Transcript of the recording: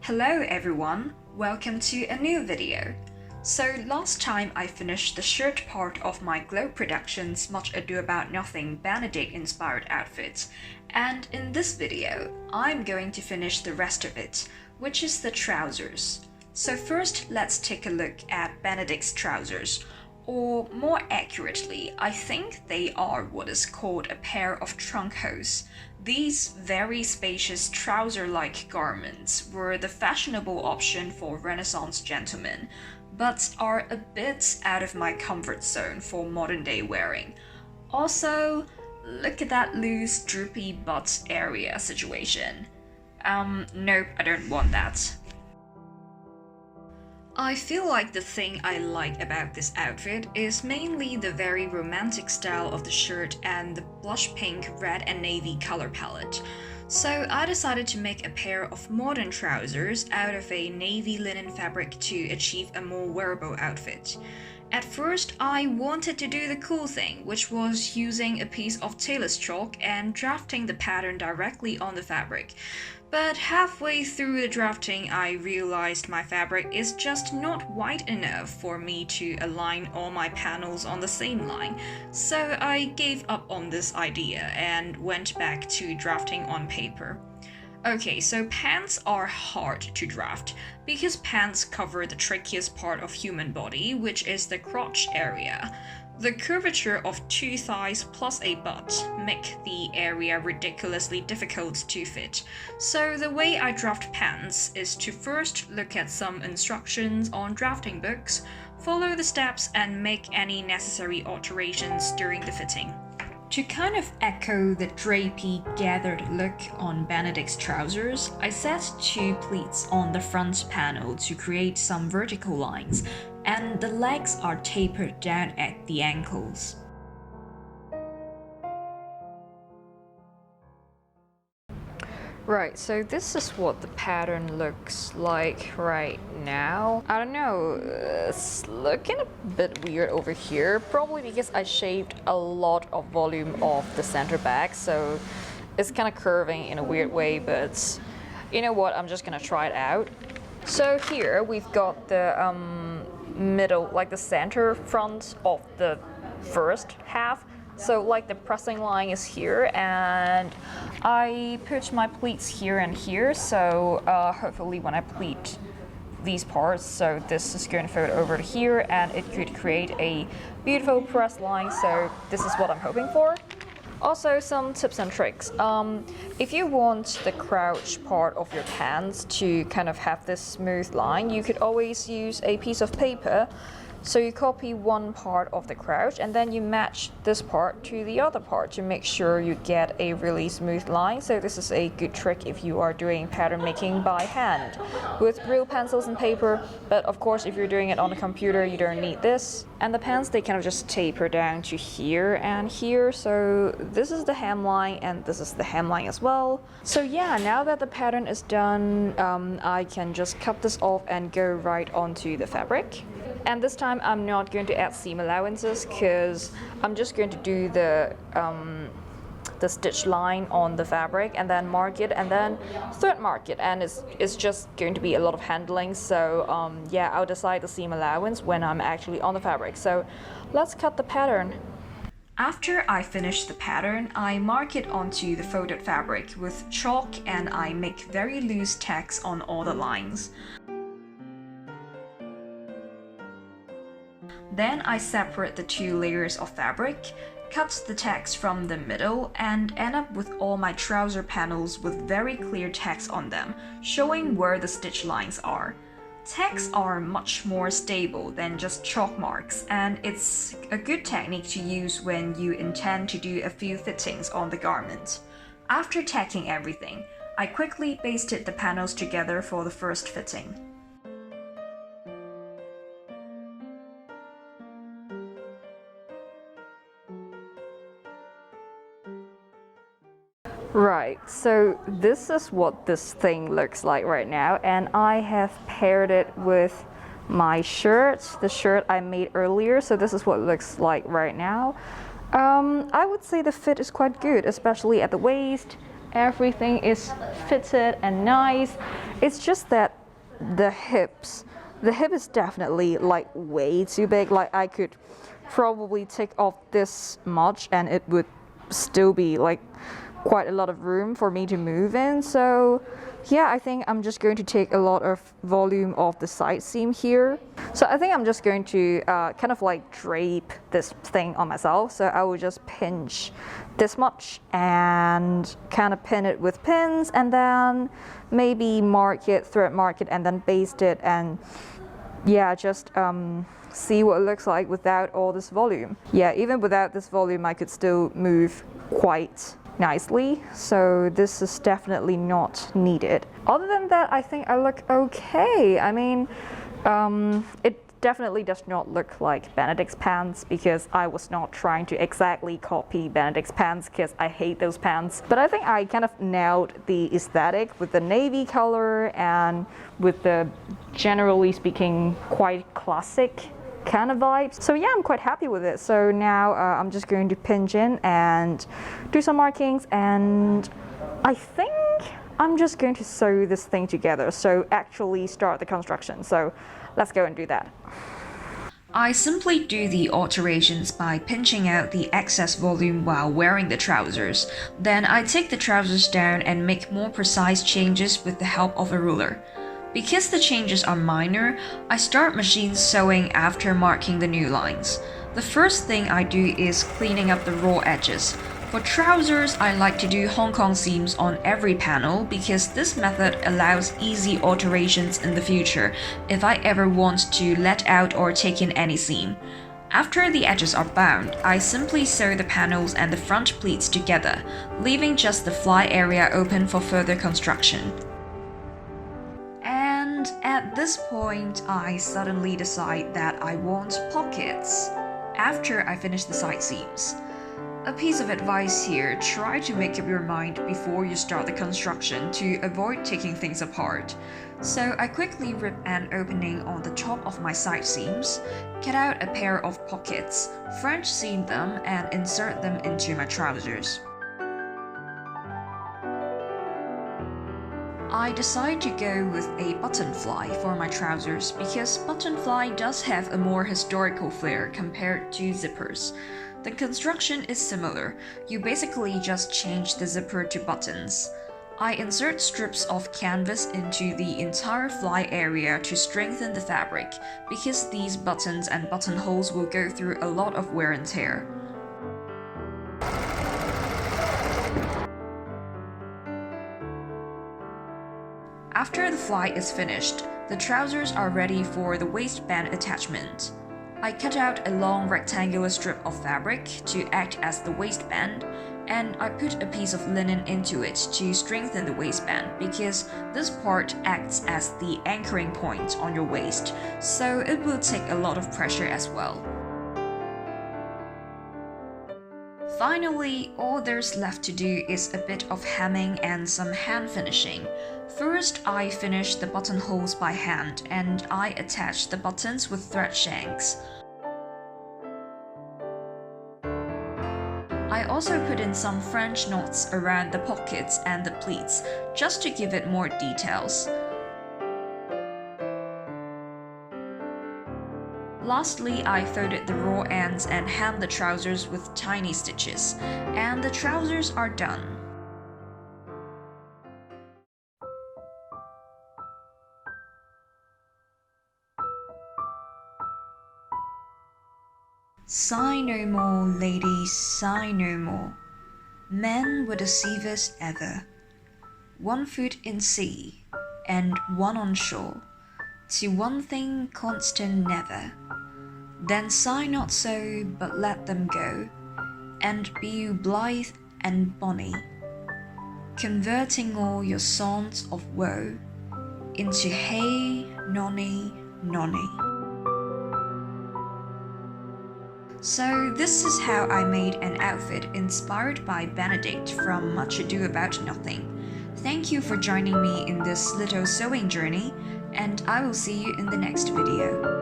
Hello everyone, welcome to a new video. So last time I finished the shirt part of my Glow Productions Much Ado About Nothing Benedict inspired outfit, and in this video I'm going to finish the rest of it, which is the trousers. So first let's take a look at Benedict's trousers, or more accurately, I think they are what is called a pair of trunk hose. These very spacious trouser-like garments were the fashionable option for Renaissance gentlemen, but are a bit out of my comfort zone for modern-day wearing. Also, look at that loose, droopy butt area situation. Nope, I don't want that. I feel like the thing I like about this outfit is mainly the very romantic style of the shirt and the blush pink, red and navy color palette. So I decided to make a pair of modern trousers out of a navy linen fabric to achieve a more wearable outfit. At first, I wanted to do the cool thing, which was using a piece of tailor's chalk and drafting the pattern directly on the fabric. But halfway through the drafting, I realized my fabric is just not wide enough for me to align all my panels on the same line, so I gave up on this idea and went back to drafting on paper. Okay, so pants are hard to draft because pants cover the trickiest part of human body, which is the crotch area. The curvature of two thighs plus a butt make the area ridiculously difficult to fit. So the way I draft pants is to first look at some instructions on drafting books, follow the steps and make any necessary alterations during the fitting. To kind of echo the drapey, gathered look on Benedict's trousers, I set two pleats on the front panel to create some vertical lines, and the legs are tapered down at the ankles. Right, so this is what the pattern looks like right now. I don't know, it's looking a bit weird over here, probably because I shaved a lot of volume off the center back, so it's kind of curving in a weird way, but you know what, I'm just gonna try it out. So here we've got the middle, like the center front of the first half. So like the pressing line is here, and I put my pleats here and here, so hopefully when I pleat these parts, so this is going to fold over to here and it could create a beautiful press line, so this is what I'm hoping for. Also, some tips and tricks. If you want the crouch part of your pants to kind of have this smooth line, you could always use a piece of paper. So you copy one part of the crouch and then you match this part to the other part to make sure you get a really smooth line. So this is a good trick if you are doing pattern making by hand with real pencils and paper, but of course if you're doing it on a computer you don't need this. And the pants, they kind of just taper down to here and here, so this is the hemline and this is the hemline as well. So yeah, now that the pattern is done, I can just cut this off and go right onto the fabric. And this time I'm not going to add seam allowances because I'm just going to do the stitch line on the fabric and then mark it and then thread mark it, and it's just going to be a lot of handling, so yeah, I'll decide the seam allowance when I'm actually on the fabric. So let's cut the pattern. After I finish the pattern, I mark it onto the folded fabric with chalk and I make very loose tacks on all the lines. Then I separate the two layers of fabric, cut the tacks from the middle, and end up with all my trouser panels with very clear tacks on them, showing where the stitch lines are. Tacks are much more stable than just chalk marks, and it's a good technique to use when you intend to do a few fittings on the garment. After tacking everything, I quickly basted the panels together for the first fitting. Right, so this is what this thing looks like right now, and I have paired it with my shirt, the shirt I made earlier, so this is what it looks like right now. I would say the fit is quite good, especially at the waist everything is fitted and nice. It's just that the hip is definitely like way too big. Like I could probably take off this much and it would still be like quite a lot of room for me to move in. So yeah, I think I'm just going to take a lot of volume off the side seam here. So I think I'm just going to kind of like drape this thing on myself. So I will just pinch this much and kind of pin it with pins, and then maybe mark it, thread mark it, and then baste it, and yeah, just see what it looks like without all this volume. Yeah, even without this volume, I could still move quite nicely, so this is definitely not needed. Other than that, I think I look okay. I mean, it definitely does not look like Benedict's pants, because I was not trying to exactly copy Benedict's pants, because I hate those pants. But I think I kind of nailed the aesthetic with the navy color and with the, generally speaking, quite classic kind of vibes. So yeah, I'm quite happy with it. So now I'm just going to pinch in and do some markings, and I think I'm just going to sew this thing together, so actually start the construction. So let's go and do that. I simply do the alterations by pinching out the excess volume while wearing the trousers. Then I take the trousers down and make more precise changes with the help of a ruler. Because the changes are minor, I start machine sewing after marking the new lines. The first thing I do is cleaning up the raw edges. For trousers, I like to do Hong Kong seams on every panel because this method allows easy alterations in the future if I ever want to let out or take in any seam. After the edges are bound, I simply sew the panels and the front pleats together, leaving just the fly area open for further construction. And at this point, I suddenly decide that I want pockets after I finish the side seams. A piece of advice here, try to make up your mind before you start the construction to avoid taking things apart. So I quickly rip an opening on the top of my side seams, cut out a pair of pockets, French seam them, and insert them into my trousers. I decide to go with a button fly for my trousers because button fly does have a more historical flair compared to zippers. The construction is similar, you basically just change the zipper to buttons. I insert strips of canvas into the entire fly area to strengthen the fabric, because these buttons and buttonholes will go through a lot of wear and tear. After the fly is finished, the trousers are ready for the waistband attachment. I cut out a long rectangular strip of fabric to act as the waistband, and I put a piece of linen into it to strengthen the waistband because this part acts as the anchoring point on your waist, so it will take a lot of pressure as well. Finally, all there's left to do is a bit of hemming and some hand finishing. First, I finish the buttonholes by hand, and I attach the buttons with thread shanks. I also put in some French knots around the pockets and the pleats, just to give it more details. Lastly, I folded the raw ends and hemmed the trousers with tiny stitches, and the trousers are done. Sigh no more, ladies, sigh no more. Men were deceivers ever. 1 foot in sea, and 1 on shore. To one thing constant never. Then sigh not so, but let them go, and be you blithe and bonny, converting all your songs of woe into hey, nonny, nonny. So this is how I made an outfit inspired by Benedict from Much Ado About Nothing. Thank you for joining me in this little sewing journey, and I will see you in the next video.